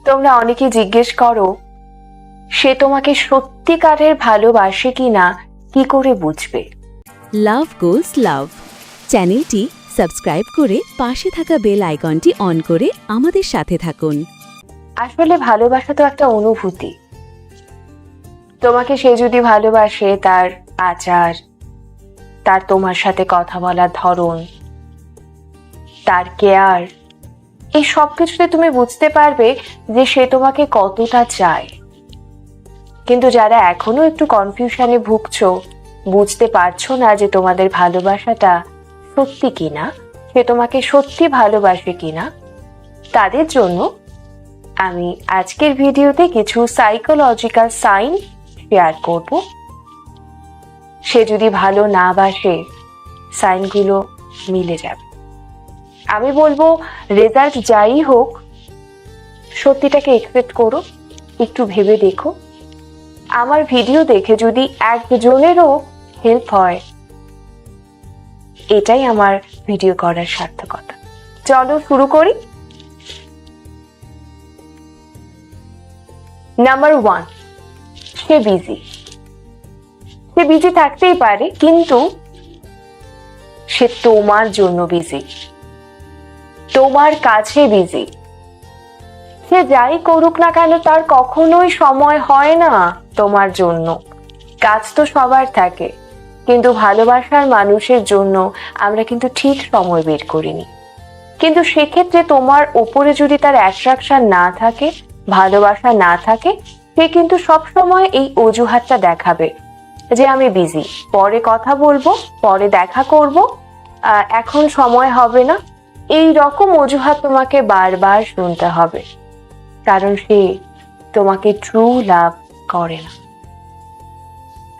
তোমরা অনেকে জিজ্ঞেস করো সে তোমাকে সত্যিকারের ভালোবাসে কিনা কি করে বুঝবে। লাভ গোলস লাভ চ্যানেলটি সাবস্ক্রাইব করে পাশে থাকা বেল আইকনটি অন করে আমাদের সাথে থাকুন। আসলে ভালোবাসা তো একটা অনুভূতি। তোমাকে সে যদি ভালোবাসে, তার আচার, তার তোমার সাথে কথা বলার ধরন, তার কেয়ার, এই সব কিছুতে তুমি বুঝতে পারবে যে সে তোমাকে কতটা চায়। কিন্তু যারা এখনো একটু কনফিউশনে ভুগছো, বুঝতে পারছো না যে তোমাদের ভালোবাসাটা সত্যি কিনা, সে তোমাকে সত্যি ভালোবাসে কিনা, তাদের জন্য আমি আজকের ভিডিওতে কিছু সাইকোলজিক্যাল সাইন শেয়ার করব। সে যদি ভালো না বাসে, সাইনগুলো মিলে যাবে। আমি বলবো রেজাল্ট যাই হোক, সত্যিটাকে একসেপ্ট করো, একটু ভেবে দেখো। আমার ভিডিও দেখে যদি একজনেরও হেল্প হয়, এটাই আমার ভিডিও করার সার্থকতা। চলো শুরু করি। নাম্বার 1, সে বিজি। সে বিজি থাকতেই পারে, কিন্তু সে তোমার জন্য বিজি, তোমার কাছে বিজি। সে যাই করুক না কেন, তার কখনোই সময় হয় না তোমার জন্য। কাজ তো সবার থাকে, কিন্তু ভালোবাসার মানুষের জন্য আমরা কিন্তু ঠিক সময় বের করিনি। কিন্তু সেক্ষেত্রে তোমার ওপরে যদি তার অ্যাট্রাকশন না থাকে, ভালোবাসা না থাকে, সে কিন্তু সবসময় এই অজুহাতটা দেখাবে যে আমি বিজি, পরে কথা বলবো, পরে দেখা করব, এখন সময় হবে না। এই রকম অজুহাত তোমাকে বারবার শুনতে হবে, কারণ সে তোমাকে ট্রু লাভ করে না।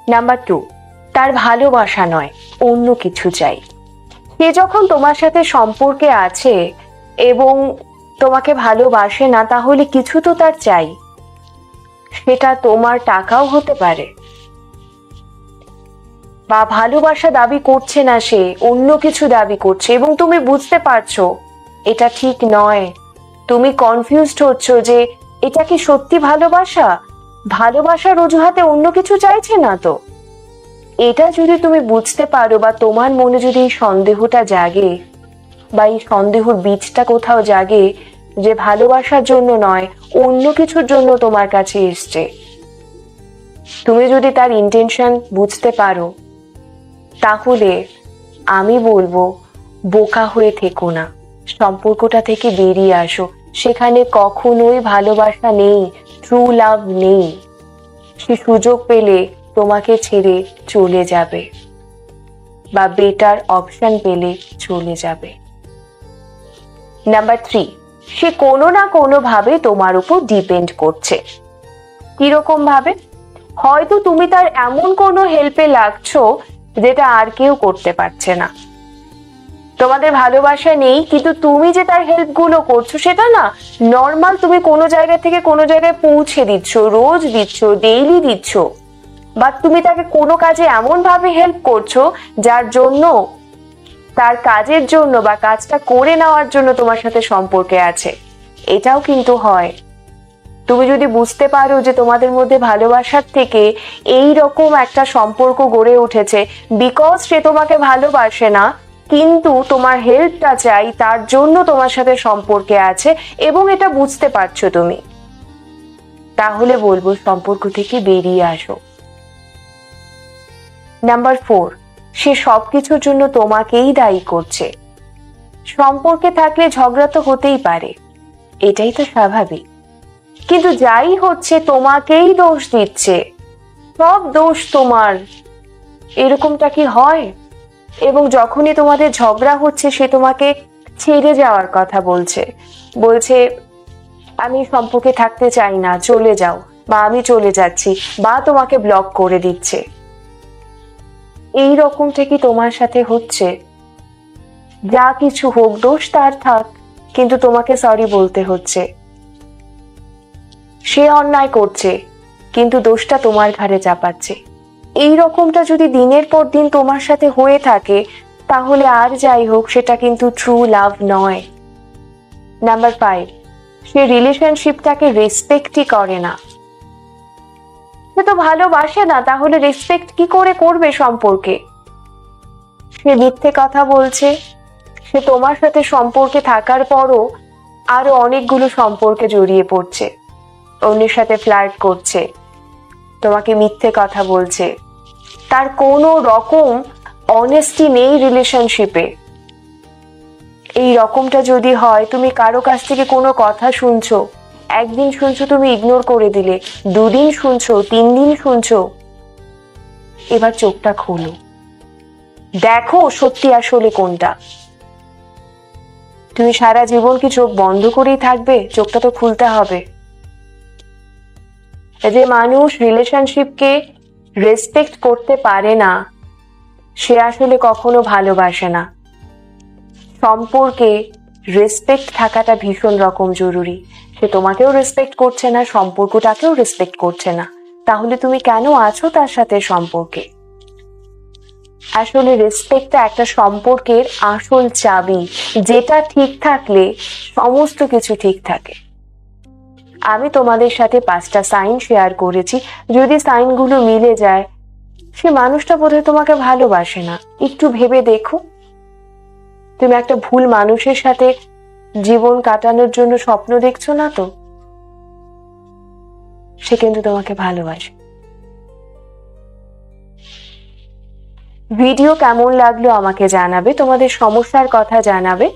নাম্বার 2, তার ভালোবাসা নয়, অন্য কিছু চাই। সে যখন তোমার সাথে সম্পর্কে আছে এবং তোমাকে ভালোবাসে না, তাহলে কিছু তো তার চাই। সেটা তোমার টাকাও হতে পারে, বা ভালোবাসা দাবি করছে না, সে অন্য কিছু দাবি করছে এবং তুমি বুঝতে পারছো এটা ঠিক নয়। তুমি কনফিউজড হচ্ছ যে এটা কি সত্যি ভালোবাসা, ভালোবাসার অজুহাতে অন্য কিছু চাইছে না তো। এটা যদি তুমি বুঝতে পারো, বা তোমার মনে যদি এই সন্দেহটা জাগে, বা এই সন্দেহর বীজটা কোথাও জাগে যে ভালোবাসার জন্য নয়, অন্য কিছুর জন্য তোমার কাছে এসছে, তুমি যদি তার ইন্টেনশন বুঝতে পারো, তাহলে আমি বলবো বোকা হয়ে থেকো না, সম্পর্কটা থেকে বেরিয়ে আসো। সেখানে কখনোই ভালোবাসা নেই, ট্রু লাভ নেই। সে সুযোগ পেলে তোমাকে ছেড়ে চলে যাবে, বা বেটার অপশন পেলে চলে যাবে। নাম্বার 3, সে কোনো না কোনো ভাবে তোমার উপর ডিপেন্ড করছে। কিরকম ভাবে? হয়তো তুমি তার এমন কোনো হেল্পে লাগছো যেটা আর কেউ করতে পারছে না। তোমাদের ভালোবাসা নেই, কিন্তু তুমি যে তার হেল্প গুলো করছো সেটা না নর্মাল, তুমি কোনো জায়গা থেকে কোনো জায়গায় পৌঁছে দিচ্ছ, রোজ দিচ্ছ, ডেইলি দিচ্ছ, বা তুমি তাকে কোনো কাজে এমন ভাবে হেল্প করছো যার জন্য, তার কাজের জন্য বা কাজটা করে নেওয়ার জন্য তোমার সাথে সম্পর্কে আছে। এটাও কিন্তু হয়। তুমি যদি বুঝতে পারো যে তোমাদের মধ্যে ভালোবাসার থেকে এই রকম একটা সম্পর্ক গড়ে উঠেছে বিকজ সে তোমাকে ভালোবাসে না, কিন্তু তোমার হেল্পটা চাই, তার জন্য তোমার সাথে সম্পর্কে আছে, এবং এটা বুঝতে পারছো তুমি, তাহলে বলবো সম্পর্ক থেকে বেরিয়ে আসো। নাম্বার 4, সে সবকিছুর জন্য তোমাকেই দায়ী করছে। সম্পর্কে থাকলে ঝগড়া তো হতেই পারে, এটাই তো স্বাভাবিক, কিন্তু যাই হচ্ছে তোমাকেই দোষ দিচ্ছে, সব দোষ তোমার। এরকমটা কি হয়? এবং যখনই তোমাদের ঝগড়া হচ্ছে, সে তোমাকে ছেড়ে যাওয়ার কথা বলছে, আমি সম্পর্কে থাকতে চাই না, চলে যাও, বা আমি চলে যাচ্ছি, বা তোমাকে ব্লক করে দিচ্ছে। এই রকমটা কি তোমার সাথে হচ্ছে? যা কিছু হোক, দোষ তার থাক, কিন্তু তোমাকে সরি বলতে হচ্ছে। সে অন্যায় করছে, কিন্তু দোষটা তোমার ঘাড়ে চাপাচ্ছে। এই রকমটা যদি দিনের পর দিন তোমার সাথে হয়ে থাকে, তাহলে আর যাই হোক, সেটা কিন্তু ট্রু লাভ নয়। নাম্বার 5, সে রিলেশনশিপটাকে রেসপেক্টই করে না। সে তো ভালোবাসে না, তাহলে রেসপেক্ট কি করে করবে সম্পর্কে? সে মিথ্যে কথা বলছে। সে তোমার সাথে সম্পর্কে থাকার পরও আরো অনেকগুলো সম্পর্কে জড়িয়ে পড়ছে, অন্যের সাথে ফ্লার্ট করছে, তোমাকে মিথ্যে কথা বলছে। তার কোনো রকম অনেস্টি নেই রিলেশনশিপে। এই রকমটা যদি হয়, তুমি কারো কাছ থেকে কোনো কথা শুনছো, একদিন শুনছো তুমি ইগনোর করে দিলে, 2 দিন শুনছো, 3 দিন শুনছো, এবার চোখটা খোলো, দেখো সত্যি আসলে কোনটা। তুমি সারা জীবন কি চোখ বন্ধ করেই থাকবে? চোখটা তো খুলতে হবে। যে মানুষ রিলেশনশিপকে রেসপেক্ট করতে পারে না, সে আসলে কখনো ভালোবাসে না। সম্পর্কে রেসপেক্ট থাকাটা ভীষণ রকম জরুরি। সে তোমাকেও রেসপেক্ট করছে না, সম্পর্কটাকেও রেসপেক্ট করছে না, তাহলে তুমি কেন আছো তার সাথে সম্পর্কে? আসলে রেসপেক্টটা একটা সম্পর্কের আসল চাবি, যেটা ঠিক থাকলে সমস্ত কিছু ঠিক থাকে। আমি তোমাদের সাথে 5টা সাইন শেয়ার করেছি, যদি সাইনগুলো মিলে যায়, সে মানুষটা বোধহয় তোমাকে ভালোবাসে না। একটু ভেবে দেখো, তুমি একটা ভুল মানুষের সাথে জীবন কাটানোর জন্য স্বপ্ন দেখছো না তো? সে কিন্তু তোমাকে ভালোবাসে। ভিডিও কেমন লাগলো আমাকে জানাবে, তোমাদের সমস্যার কথা জানাবে,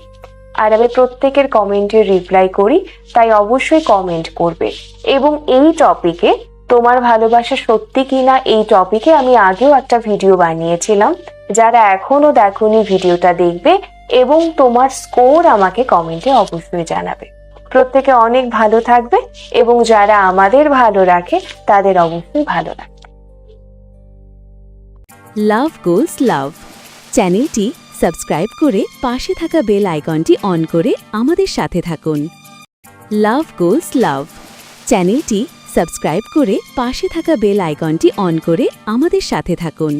আর আমি প্রত্যেকের কমেন্টে রিপ্লাই করি, তাই অবশ্যই কমেন্ট করবে। এবং এই টপিকে, তোমার ভালোবাসা সত্যি কিনা, এই টপিকে আমি আগেও একটা ভিডিও বানিয়েছিলাম। যারা এখনো দেখোনি ভিডিওটা দেখবে এবং তোমার স্কোর আমাকে কমেন্টে অবশ্যই জানাবে। প্রত্যেকে অনেক ভালো থাকবে এবং যারা আমাদের ভালো রাখে তাদের অবশ্যই ভালো রাখবে। লাভ গোলস লাভ চ্যানেলটি সাবস্ক্রাইব করে পাশে থাকা বেল আইকনটি অন করে আমাদের সাথে থাকুন। লাভ গোলস লাভ চ্যানেলটি সাবস্ক্রাইব করে পাশে থাকা বেল আইকনটি অন করে আমাদের সাথে থাকুন।